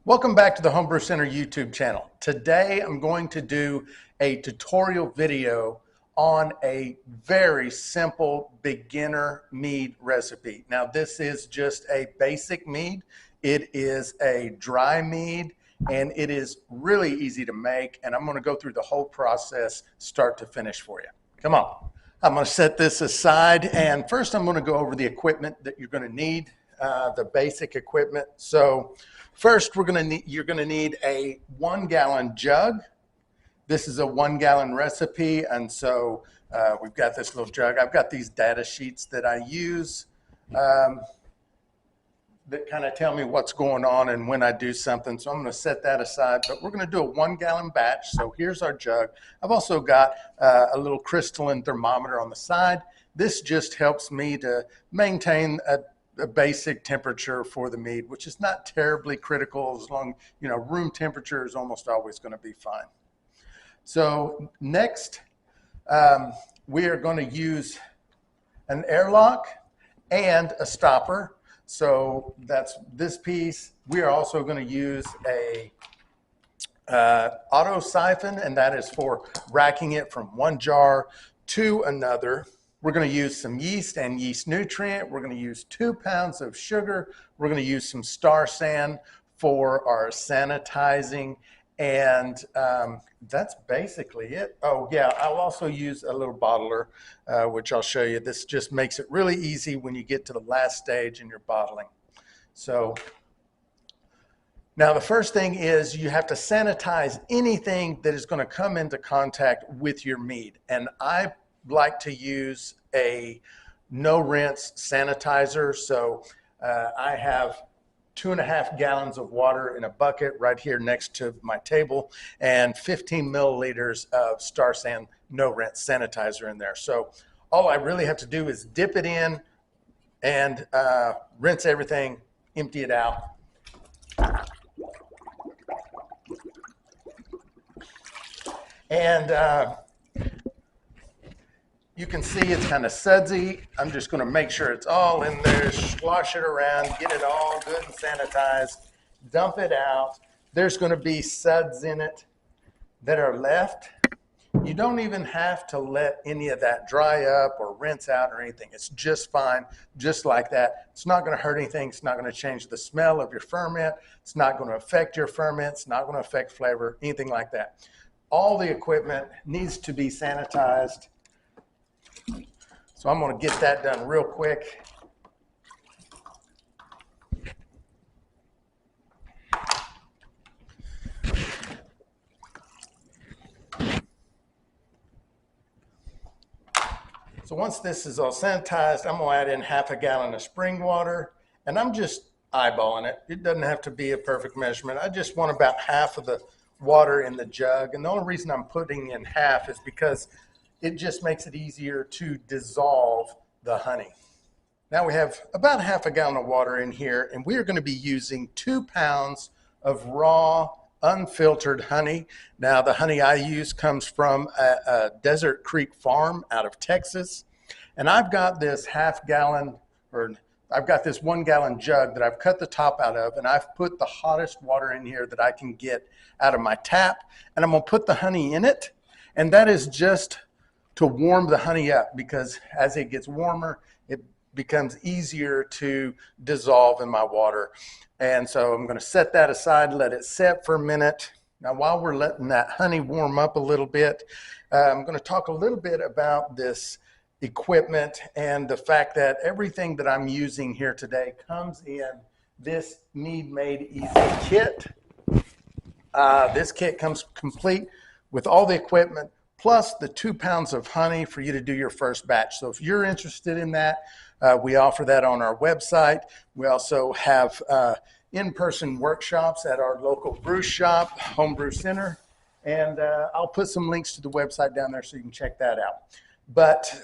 Welcome back to the Homebrew Center YouTube channel. Today I'm going to do a tutorial video on a very simple beginner mead recipe. Now this is just a basic mead. It is a dry mead and it is really easy to make, and I'm going to go through the whole process start to finish for you. Come on. I'm going to set this aside, and first I'm going to go over the equipment that you're going to need, the basic equipment. So first, you're going to need a 1 gallon jug. This is a 1 gallon recipe, and so we've got this little jug. I've got these data sheets that I use that kind of tell me what's going on and when I do something. So I'm going to set that aside, but we're going to do a 1 gallon batch. So here's our jug. I've also got a little crystalline thermometer on the side. This just helps me to maintain a basic temperature for the mead, which is not terribly critical. As long, room temperature is almost always going to be fine. So next, we are going to use an airlock and a stopper. So that's this piece. We are also going to use a auto siphon, and that is for racking it from one jar to another. We're going to use some yeast and yeast nutrient. We're going to use 2 pounds of sugar. We're going to use some star sand for our sanitizing. And that's basically it. Oh yeah, I'll also use a little bottler, which I'll show you. This just makes it really easy when you get to the last stage in your bottling. So now the first thing is you have to sanitize anything that is going to come into contact with your mead. And I like to use a no rinse sanitizer. So I have 2.5 gallons of water in a bucket right here next to my table and 15 milliliters of Star San no rinse sanitizer in there. So all I really have to do is dip it in and rinse everything, empty it out. And you can see it's kind of sudsy. I'm just going to make sure it's all in there, slosh it around, get it all good and sanitized, dump it out. There's going to be suds in it that are left. You don't even have to let any of that dry up or rinse out or anything. It's just fine, just like that. It's not going to hurt anything. It's not going to change the smell of your ferment. It's not going to affect your ferment. It's not going to affect flavor, anything like that. All the equipment needs to be sanitized. So I'm going to get that done real quick. So once this is all sanitized, I'm going to add in 1/2 gallon of spring water, and I'm just eyeballing it. It doesn't have to be a perfect measurement. I just want about half of the water in the jug, and the only reason I'm putting in half is because it just makes it easier to dissolve the honey. Now we have about 1/2 gallon of water in here, and we are going to be using 2 pounds of raw, unfiltered honey. Now the honey I use comes from a Desert Creek farm out of Texas. And I've got this 1/2 gallon, or I've got this 1 gallon jug that I've cut the top out of, and I've put the hottest water in here that I can get out of my tap. And I'm going to put the honey in it. And that is just to warm the honey up, because as it gets warmer, it becomes easier to dissolve in my water. And so I'm going to set that aside, let it set for a minute. Now, while we're letting that honey warm up a little bit, I'm going to talk a little bit about this equipment and the fact that everything that I'm using here today comes in this Mead Made Easy kit. This kit comes complete with all the equipment, plus the 2 pounds of honey for you to do your first batch. So if you're interested in that, we offer that on our website. We also have in-person workshops at our local brew shop, Homebrew Center, and I'll put some links to the website down there so you can check that out. But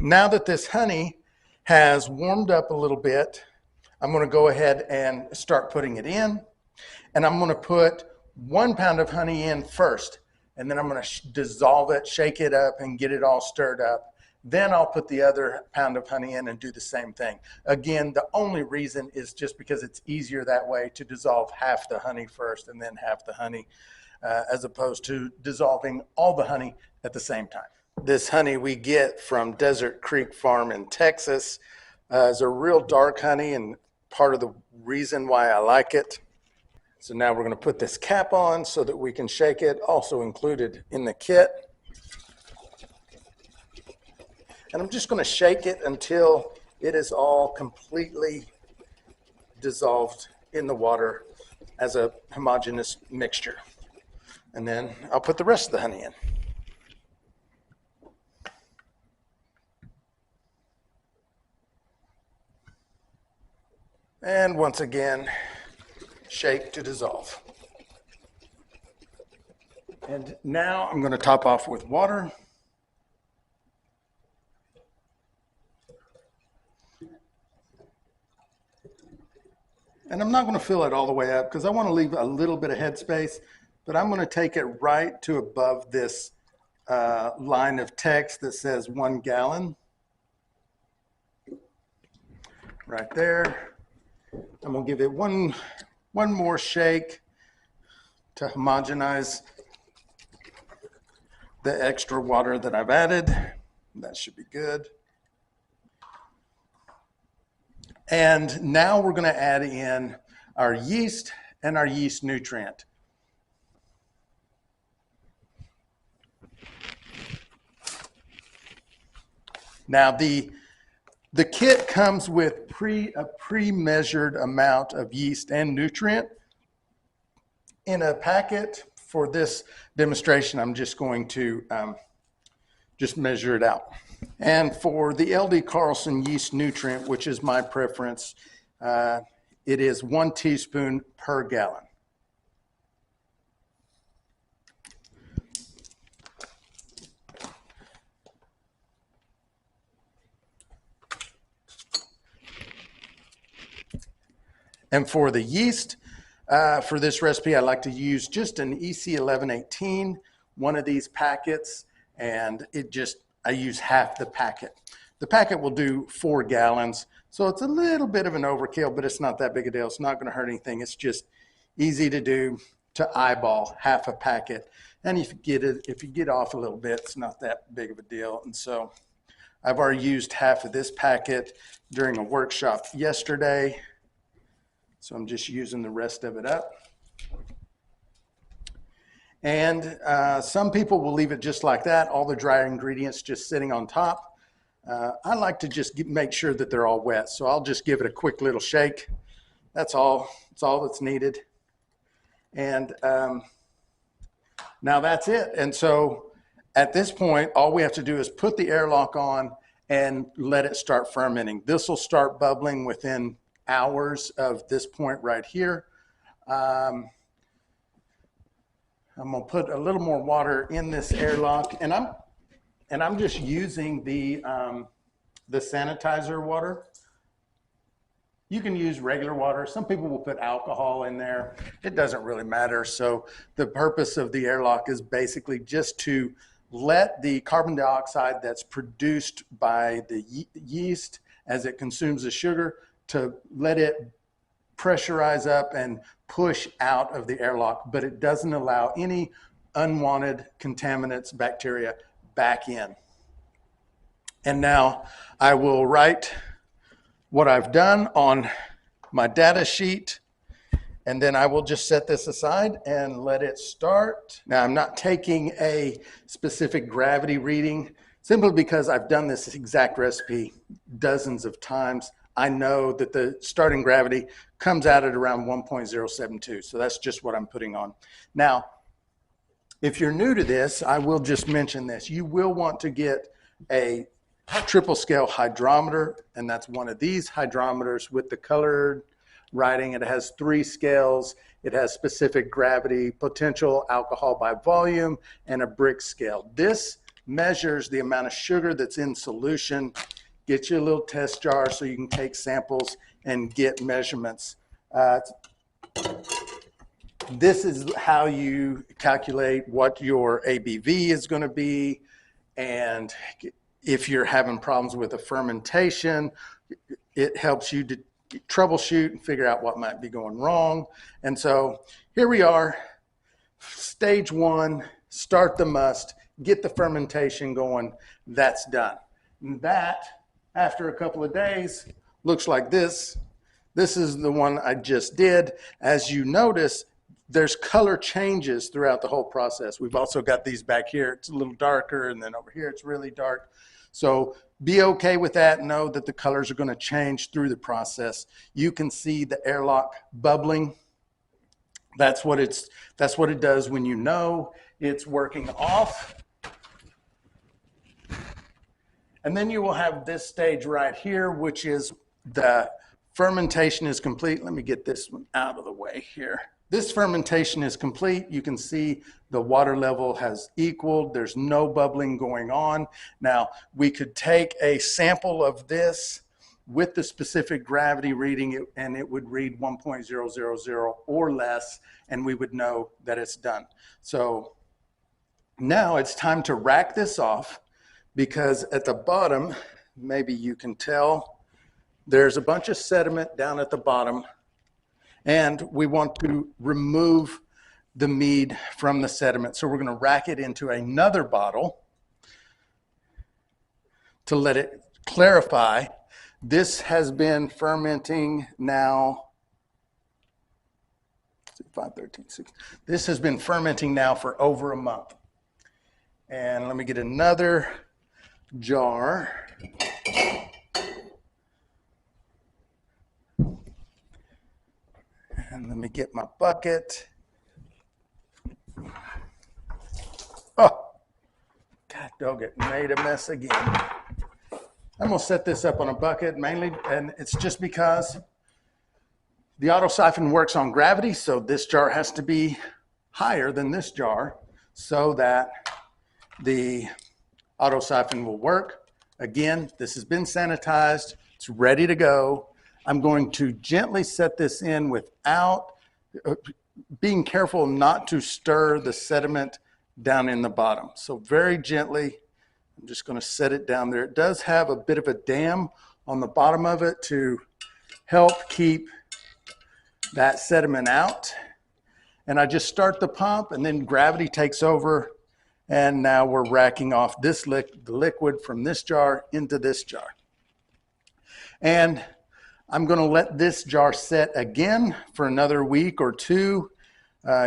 now that this honey has warmed up a little bit, I'm going to go ahead and start putting it in, and I'm going to put 1 pound of honey in first. And then I'm going to dissolve it, shake it up, and get it all stirred up. Then I'll put the other pound of honey in and do the same thing. Again, the only reason is just because it's easier that way to dissolve half the honey first and then half the honey, as opposed to dissolving all the honey at the same time. This honey we get from Desert Creek Farm in Texas is a real dark honey, and part of the reason why I like it. So now we're going to put this cap on so that we can shake it, also included in the kit. And I'm just going to shake it until it is all completely dissolved in the water as a homogeneous mixture. And then I'll put the rest of the honey in. And once again, shake to dissolve. And now I'm going to top off with water. And I'm not going to fill it all the way up because I want to leave a little bit of headspace, but I'm going to take it right to above this line of text that says 1 gallon. Right there. I'm going to give it one more shake to homogenize the extra water that I've added. That should be good. And now we're going to add in our yeast and our yeast nutrient. Now the kit comes with a pre-measured amount of yeast and nutrient. In a packet for this demonstration, I'm just going to just measure it out. And for the LD Carlson yeast nutrient, which is my preference, it is 1 teaspoon per gallon. And for the yeast, for this recipe, I like to use just an EC1118, one of these packets, and I use half the packet. The packet will do 4 gallons, so it's a little bit of an overkill, but it's not that big a deal. It's not going to hurt anything. It's just easy to do, to eyeball half a packet. And if you get off a little bit, it's not that big of a deal. And so I've already used half of this packet during a workshop yesterday, so I'm just using the rest of it up. And some people will leave it just like that, all the dry ingredients just sitting on top. I like to just make sure that they're all wet, so I'll just give it a quick little shake. That's all. That's all that's needed. And now that's it. And so at this point, all we have to do is put the airlock on and let it start fermenting. This will start bubbling within hours of this point right here. I'm going to put a little more water in this airlock, and I'm just using the sanitizer water. You can use regular water. Some people will put alcohol in there. It doesn't really matter. So the purpose of the airlock is basically just to let the carbon dioxide that's produced by the yeast as it consumes the sugar, to let it pressurize up and push out of the airlock, but it doesn't allow any unwanted contaminants, bacteria, back in. And now I will write what I've done on my data sheet, and then I will just set this aside and let it start. Now I'm not taking a specific gravity reading simply because I've done this exact recipe dozens of times. I know that the starting gravity comes out at around 1.072. So that's just what I'm putting on. Now, if you're new to this, I will just mention this. You will want to get a triple scale hydrometer, and that's one of these hydrometers with the colored writing. It has 3 scales. It has specific gravity, potential alcohol by volume, and a brick scale. This measures the amount of sugar that's in solution. Get you a little test jar so you can take samples and get measurements. This is how you calculate what your ABV is going to be, and if you're having problems with a fermentation, it helps you to troubleshoot and figure out what might be going wrong. And so here we are, stage one, start the must, get the fermentation going. That's done. And that, after a couple of days, looks like this. This is the one I just did. As you notice, there's color changes throughout the whole process. We've also got these back here. It's a little darker, and then over here it's really dark. So be okay with that. Know that the colors are going to change through the process. You can see the airlock bubbling. That's what it does when you know it's working off. And then you will have this stage right here, which is the fermentation is complete. Let me get this one out of the way here. This fermentation is complete. You can see the water level has equaled. There's no bubbling going on. Now, we could take a sample of this with the specific gravity reading, and it would read 1.000 or less, and we would know that it's done. So now it's time to rack this off, because at the bottom, maybe you can tell, there's a bunch of sediment down at the bottom. And we want to remove the mead from the sediment. So we're going to rack it into another bottle to let it clarify. This has been fermenting now, 5, 13, 6. This has been fermenting now for over a month. And let me get another jar. And let me get my bucket. Oh, God dog it, made a mess again. I'm gonna set this up on a bucket mainly, and it's just because the auto siphon works on gravity, so this jar has to be higher than this jar so that the auto siphon will work. Again, this has been sanitized, it's ready to go. I'm going to gently set this in without being careful not to stir the sediment down in the bottom. So very gently, I'm just going to set it down there. It does have a bit of a dam on the bottom of it to help keep that sediment out. And I just start the pump, and then gravity takes over. And now we're racking off this liquid from this jar into this jar. And I'm going to let this jar set again for another week or two.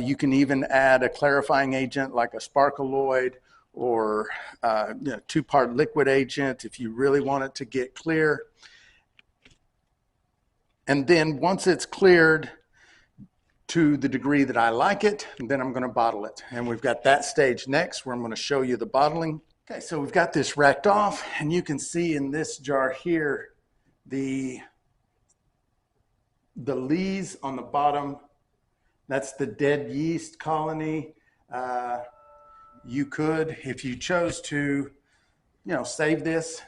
You can even add a clarifying agent like a sparkaloid or 2-part liquid agent if you really want it to get clear. And then once it's cleared to the degree that I like it, then I'm going to bottle it. And we've got that stage next where I'm going to show you the bottling. Okay, so we've got this racked off, and you can see in this jar here the lees on the bottom. That's the dead yeast colony. You could, if you chose to, save this,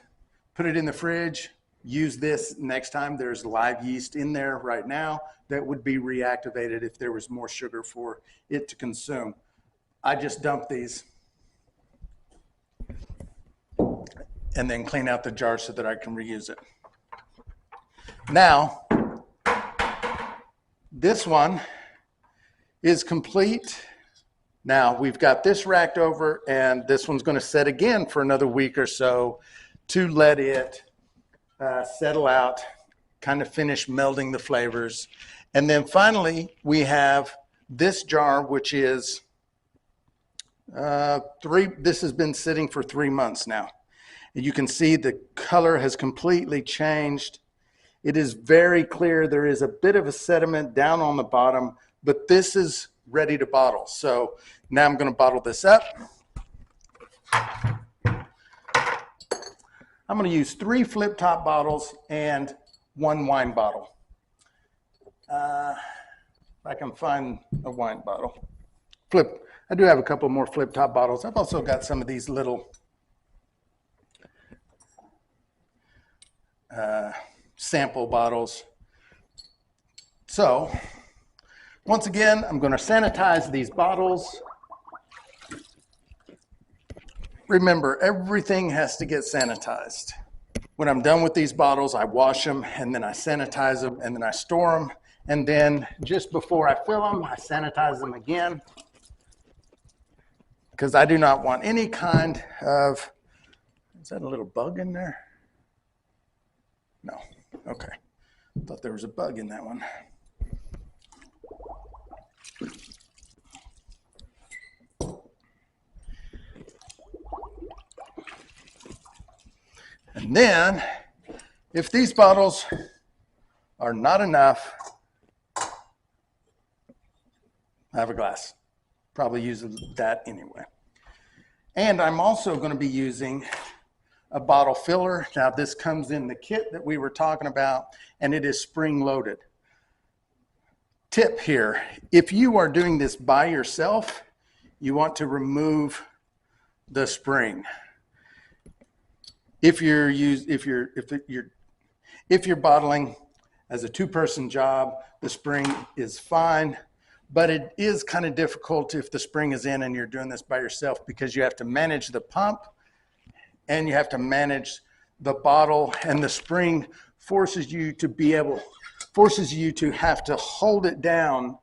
put it in the fridge, use this next time. There's live yeast in there right now that would be reactivated if there was more sugar for it to consume. I just dump these and then clean out the jar so that I can reuse it. Now, this one is complete. Now we've got this racked over, and this one's going to set again for another week or so to let it settle out, kind of finish melding the flavors. And then finally, we have this jar, which is this has been sitting for 3 months now. And you can see the color has completely changed. It is very clear. There is a bit of a sediment down on the bottom, but this is ready to bottle. So now I'm going to bottle this up. I'm going to use 3 flip top bottles and 1 wine bottle. If I can find a wine bottle. I do have a couple more flip top bottles. I've also got some of these little sample bottles. So once again, I'm going to sanitize these bottles. remember, everything has to get sanitized. When I'm done with these bottles, I wash them and then I sanitize them and then I store them. And then just before I fill them, I sanitize them again, because I do not want any kind of, is that a little bug in there? No, okay. Thought there was a bug in that one. And then, if these bottles are not enough, have a glass. Probably use that anyway. And I'm also going to be using a bottle filler. Now, this comes in the kit that we were talking about, and it is spring-loaded. Tip here, if you are doing this by yourself, you want to remove the spring. If you're bottling as a two-person job, the spring is fine, but it is kind of difficult if the spring is in and you're doing this by yourself, because you have to manage the pump and you have to manage the bottle, and the spring forces you to have to hold it down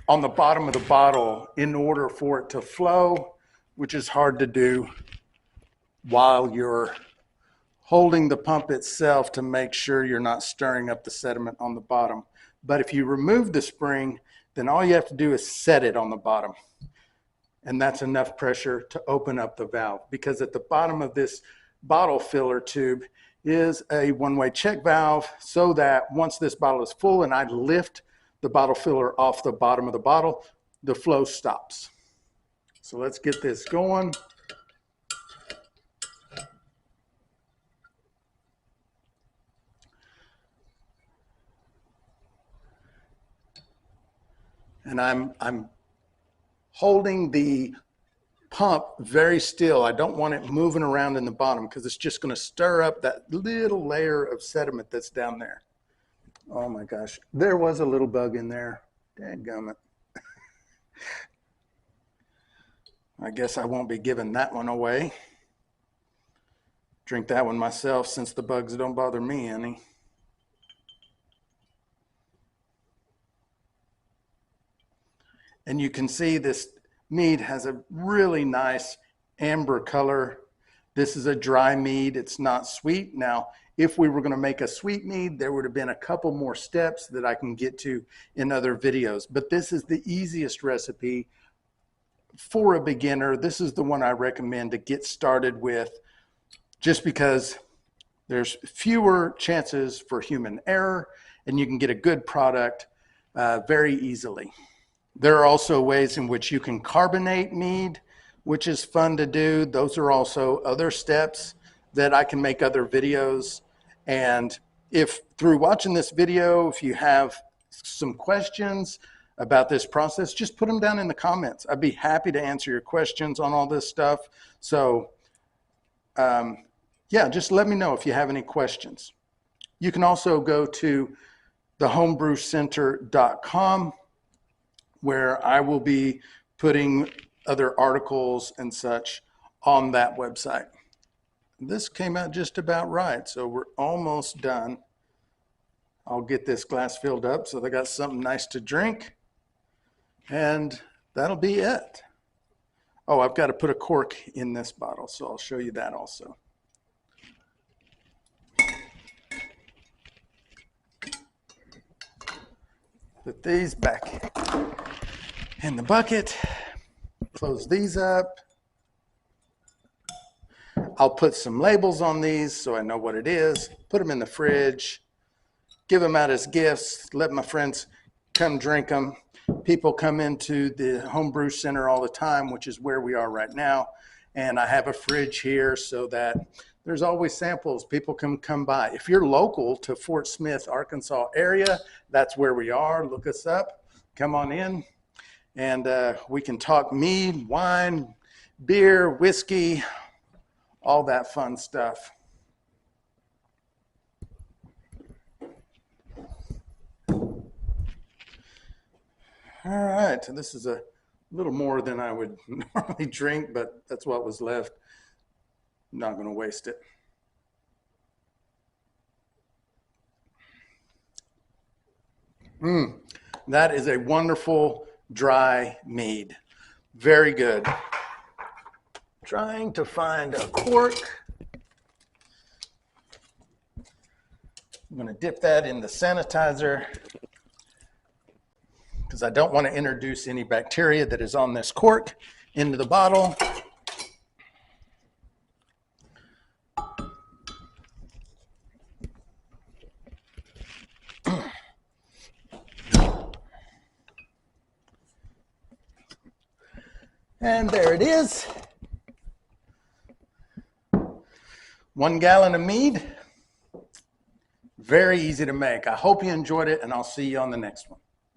on the bottom of the bottle in order for it to flow, which is hard to do while you're holding the pump itself to make sure you're not stirring up the sediment on the bottom. But if you remove the spring, then all you have to do is set it on the bottom. And that's enough pressure to open up the valve, because at the bottom of this bottle filler tube is a one-way check valve, so that once this bottle is full and I lift the bottle filler off the bottom of the bottle, the flow stops. So let's get this going. And I'm holding the pump very still. I don't want it moving around in the bottom, because it's just going to stir up that little layer of sediment that's down there. Oh my gosh, there was a little bug in there. Dadgummit. I guess I won't be giving that one away. Drink that one myself, since the bugs don't bother me any. And you can see this mead has a really nice amber color. This is a dry mead. It's not sweet. Now, if we were going to make a sweet mead, there would have been a couple more steps that I can get to in other videos. But this is the easiest recipe for a beginner. This is the one I recommend to get started with, just because there's fewer chances for human error and you can get a good product very easily. There are also ways in which you can carbonate mead, which is fun to do. Those are also other steps that I can make other videos. And if through watching this video, if you have some questions about this process, just put them down in the comments. I'd be happy to answer your questions on all this stuff. So yeah, just let me know if you have any questions. You can also go to thehomebrewcenter.com, where I will be putting other articles and such on that website. This came out just about right, so we're almost done. I'll get this glass filled up so they got something nice to drink, and that'll be it. Oh, I've got to put a cork in this bottle, so I'll show you that also. Put these back in the bucket, close these up. I'll put some labels on these so I know what it is, put them in the fridge, give them out as gifts, let my friends come drink them. People come into the Homebrew Center all the time, which is where we are right now. And I have a fridge here so that there's always samples. People can come by. If you're local to Fort Smith, Arkansas area, that's where we are. Look us up, come on in, and we can talk mead, wine, beer, whiskey, all that fun stuff. All right, so this is a A little more than I would normally drink, but that's what was left. I'm not going to waste it. That is a wonderful dry mead. Very good. Trying to find a cork. I'm going to dip that in the sanitizer because I don't want to introduce any bacteria that is on this cork into the bottle. And there it is. 1 gallon of mead. Very easy to make. I hope you enjoyed it, and I'll see you on the next one.